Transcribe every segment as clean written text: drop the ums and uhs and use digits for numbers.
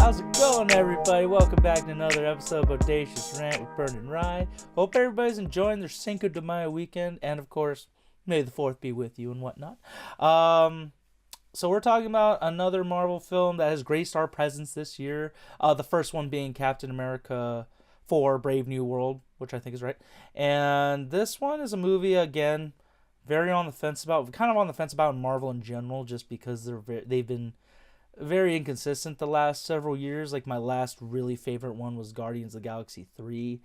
How's it going, everybody? Welcome back to another episode of Bodacious Rant with Bern and Rye. Hope everybody's enjoying their Cinco de Mayo weekend, and of course, may the 4th be with you and whatnot. So we're talking about another Marvel film that has graced our presence this year. The first one being Captain America 4: Brave New World, which I think is right. And this one is a movie, again, very on the fence about, kind of on the fence about Marvel in general, just because they've been very inconsistent the last several years. Like, my last really favorite one was Guardians of the Galaxy 3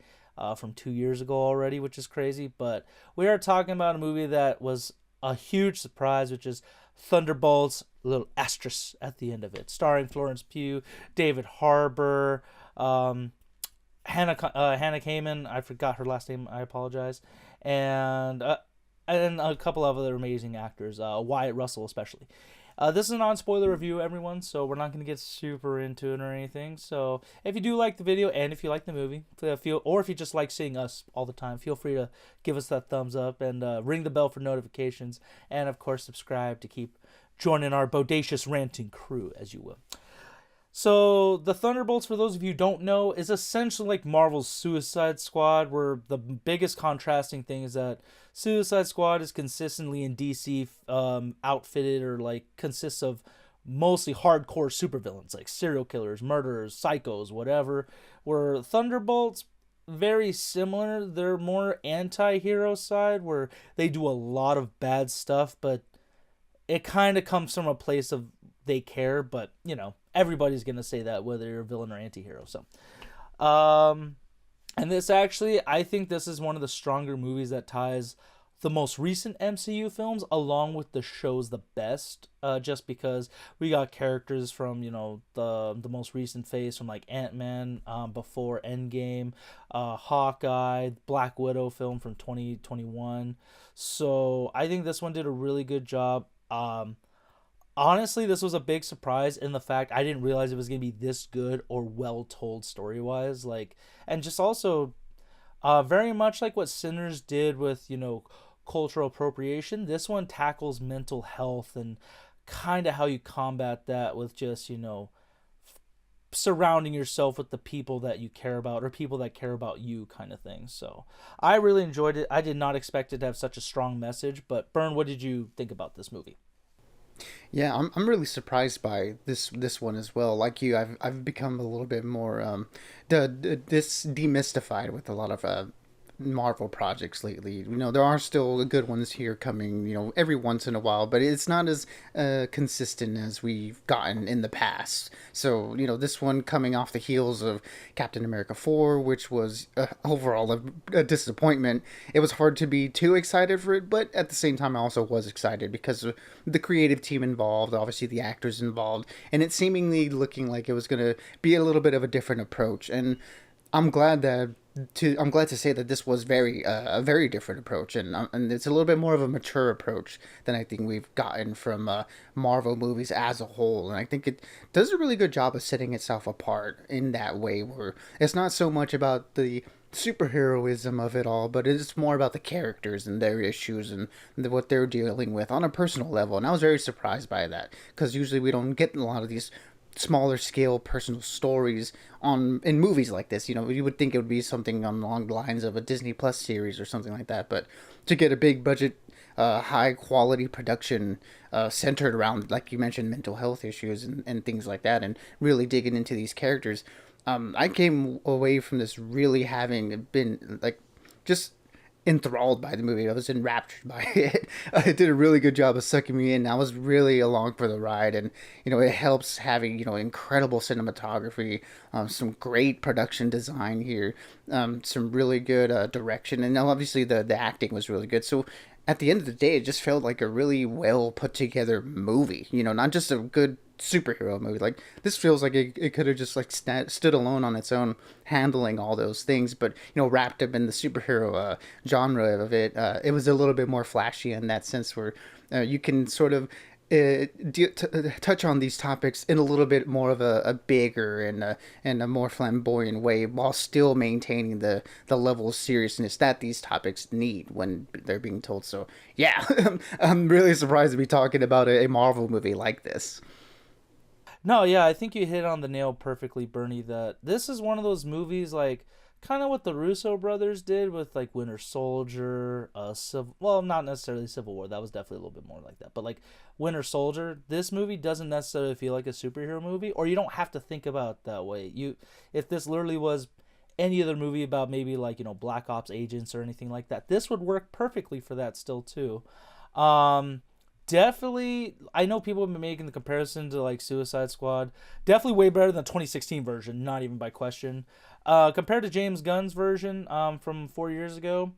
from 2 years ago already, which is crazy. But we are talking about a movie that was a huge surprise, which is Thunderbolts, a little asterisk at the end of it, starring Florence Pugh, David Harbour, Hannah Kamen. I forgot her last name. I apologize. And a couple of other amazing actors, Wyatt Russell especially. This is a non-spoiler review, everyone, so we're not going to get super into it or anything. So if you do like the video and if you like the movie, or if you just like seeing us all the time, feel free to give us that thumbs up and ring the bell for notifications. And, of course, subscribe to keep joining our Bodacious ranting crew, as you will. So, the Thunderbolts, for those of you who don't know, is essentially like Marvel's Suicide Squad, where the biggest contrasting thing is that Suicide Squad is consistently in DC outfitted, or like consists of mostly hardcore supervillains, like serial killers, murderers, psychos, whatever, where Thunderbolts, very similar. They're more anti-hero side, where they do a lot of bad stuff, but it kind of comes from a place of they care, but, you know, everybody's going to say that, whether you're a villain or anti-hero. So, and this actually, I think this is one of the stronger movies that ties the most recent MCU films along with the shows the best, just because we got characters from, you know, the most recent phase from like Ant-Man before Endgame, Hawkeye, Black Widow film from 2021. So I think this one did a really good job. Honestly, this was a big surprise in the fact I didn't realize it was going to be this good or well told story-wise. Like, and just also very much like what Sinners did with, you know, cultural appropriation, this one tackles mental health and kind of how you combat that with just, you know, surrounding yourself with the people that you care about or people that care about you, kind of thing. So I really enjoyed it. I did not expect it to have such a strong message. But Bern, what did you think about this movie? Yeah, I'm really surprised by this one as well. Like you, I've become a little bit more demystified with a lot of Marvel projects lately. You know, there are still good ones here coming, you know, every once in a while, but it's not as consistent as we've gotten in the past. So, you know, this one coming off the heels of Captain America 4, which was overall a disappointment. It was hard to be too excited for it, but at the same time, I also was excited because of the creative team involved, obviously the actors involved, and it seemingly looking like it was going to be a little bit of a different approach. And I'm glad that I'm glad to say that this was a very different approach, and it's a little bit more of a mature approach than I think we've gotten from Marvel movies as a whole. And I think it does a really good job of setting itself apart in that way, where it's not so much about the superheroism of it all, but it's more about the characters and their issues and what they're dealing with on a personal level. And I was very surprised by that, because usually we don't get a lot of these smaller scale personal stories in movies like this. You know, you would think it would be something along the lines of a Disney Plus series or something like that, but to get a big budget, high quality production centered around, like you mentioned, mental health issues and things like that, and really digging into these characters, I came away from this really having been like just enthralled by the movie. I was enraptured by it. It did a really good job of sucking me in. I was really along for the ride, and you know, it helps having, you know, incredible cinematography, some great production design here, some really good direction, and obviously the acting was really good. So at the end of the day, it just felt like a really well put together movie. You know, not just a good superhero movie. Like, this feels like it could have just like stood alone on its own, handling all those things, but you know, wrapped up in the superhero genre of it. It was a little bit more flashy in that sense, where you can sort of touch on these topics in a little bit more of a bigger and a more flamboyant way, while still maintaining the level of seriousness that these topics need when they're being told. So yeah, I'm really surprised to be talking about a Marvel movie like this. No, yeah, I think you hit on the nail perfectly, Bernie. That this is one of those movies like kind of what the Russo brothers did with like Winter Soldier, Civil. Well, not necessarily Civil War. That was definitely a little bit more like that. But like Winter Soldier, this movie doesn't necessarily feel like a superhero movie, or you don't have to think about it that way. If this literally was any other movie about maybe like Black Ops agents or anything like that, this would work perfectly for that still too. Um, Definitely, I know people have been making the comparison to like Suicide Squad. Definitely way better than the 2016 version, not even by question. Compared to James Gunn's version from 4 years ago,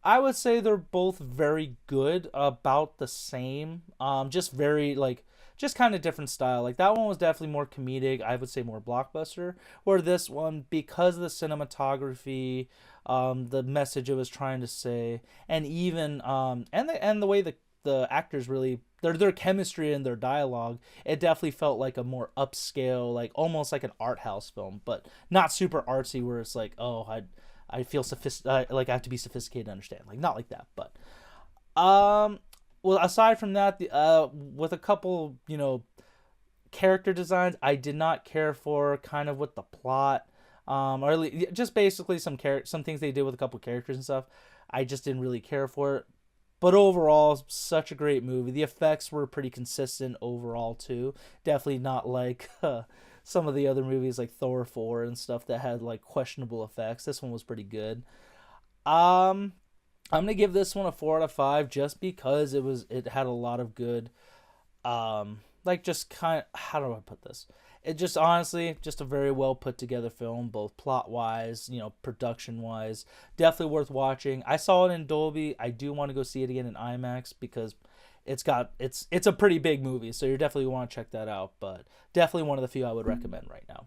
I would say they're both very good, about the same. Just very like just kind of different style. Like that one was definitely more comedic. I would say more blockbuster. Where this one, because of the cinematography, the message it was trying to say, and even and the way the actors really their chemistry and their dialogue, it definitely felt like a more upscale, like almost like an art house film, but not super artsy where it's like, oh, I feel like I have to be sophisticated to understand, like not like that. But um well, aside from that, with a couple character designs I did not care for, kind of with the plot, or just basically some things they did with a couple characters and stuff. I just didn't really care for it. But overall, such a great movie. The effects were pretty consistent overall too. Definitely not like some of the other movies like Thor 4 and stuff that had like questionable effects. This one was pretty good. Um, I'm gonna give this one a 4 out of 5 just because it had a lot of good, like just kind of, how do I put this? It just honestly just a very well put together film, both plot wise, production wise. Definitely worth watching. I saw it in Dolby. I do want to go see it again in IMAX because it's a pretty big movie, so you definitely want to check that out. But definitely one of the few I would recommend right now.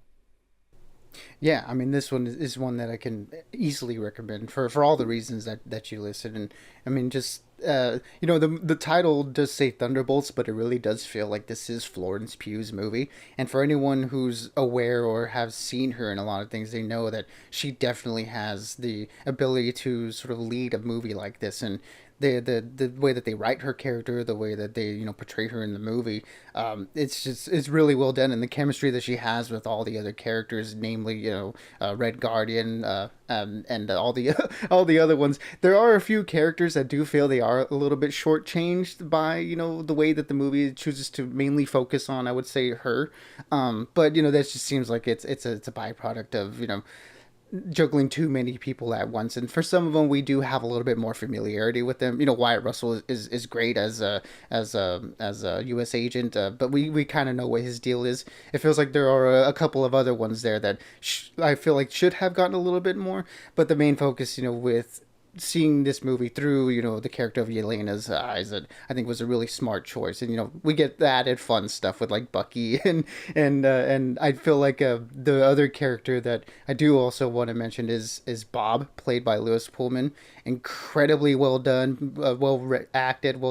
Yeah, I mean, this one is one that I can easily recommend for all the reasons that you listed, and I mean, just the title does say Thunderbolts, but it really does feel like this is Florence Pugh's movie. And for anyone who's aware or has seen her in a lot of things, they know that she definitely has the ability to sort of lead a movie like this, and the way that they write her character, the way that they portray her in the movie, it's really well done, and the chemistry that she has with all the other characters, namely Red Guardian, and all the all the other ones. There are a few characters that do feel they are a little bit shortchanged by the way that the movie chooses to mainly focus on. I would say her, but that just seems like it's a byproduct of juggling too many people at once. And for some of them, we do have a little bit more familiarity with them. Wyatt Russell is great as a U.S. agent, but we kind of know what his deal is. It feels like there are a couple of other ones there that I feel like should have gotten a little bit more. But the main focus, with seeing this movie through the character of Yelena's eyes, that I think was a really smart choice. And we get the added fun stuff with like Bucky and I feel like the other character that I do also want to mention is Bob, played by Lewis Pullman. Incredibly well done, acted,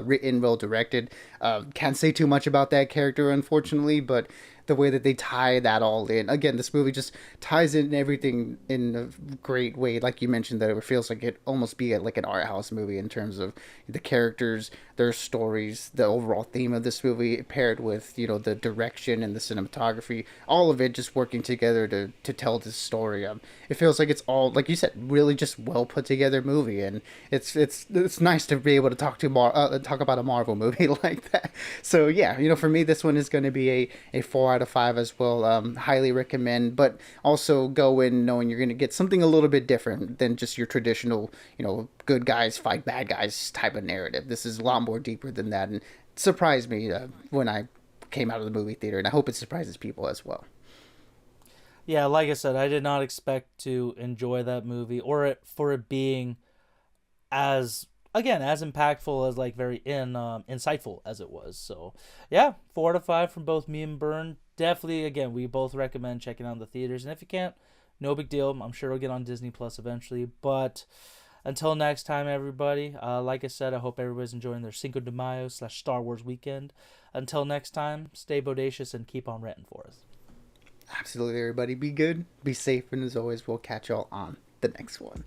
written, well directed. Can't say too much about that character, unfortunately, but the way that they tie that all in. Again, this movie just ties in everything in a great way. Like you mentioned, that it feels like it almost be like an art house movie in terms of the characters, their stories, the overall theme of this movie, paired with the direction and the cinematography. All of it just working together to tell this story. It feels like it's all, like you said, really just well put together movie, and it's nice to be able to talk about a Marvel movie like that. So yeah, for me, this one is going to be a 4 out of 5 as well. Highly recommend, but also go in knowing you're going to get something a little bit different than just your traditional, good guys fight bad guys type of narrative. This is a lot more deeper than that, and it surprised me when I came out of the movie theater, and I hope it surprises people as well. Yeah, like I said, I did not expect to enjoy that movie or for it being as again as impactful as like very insightful as it was. So yeah, 4 out of 5 from both me and Byrne. Definitely, again, we both recommend checking out the theaters, and if you can't, no big deal. I'm sure it'll get on Disney Plus eventually. But until next time, everybody. Like I said, I hope everybody's enjoying their Cinco de Mayo / Star Wars weekend. Until next time, stay bodacious and keep on ranting for us. Absolutely, everybody. Be good, be safe, and as always, we'll catch y'all on the next one.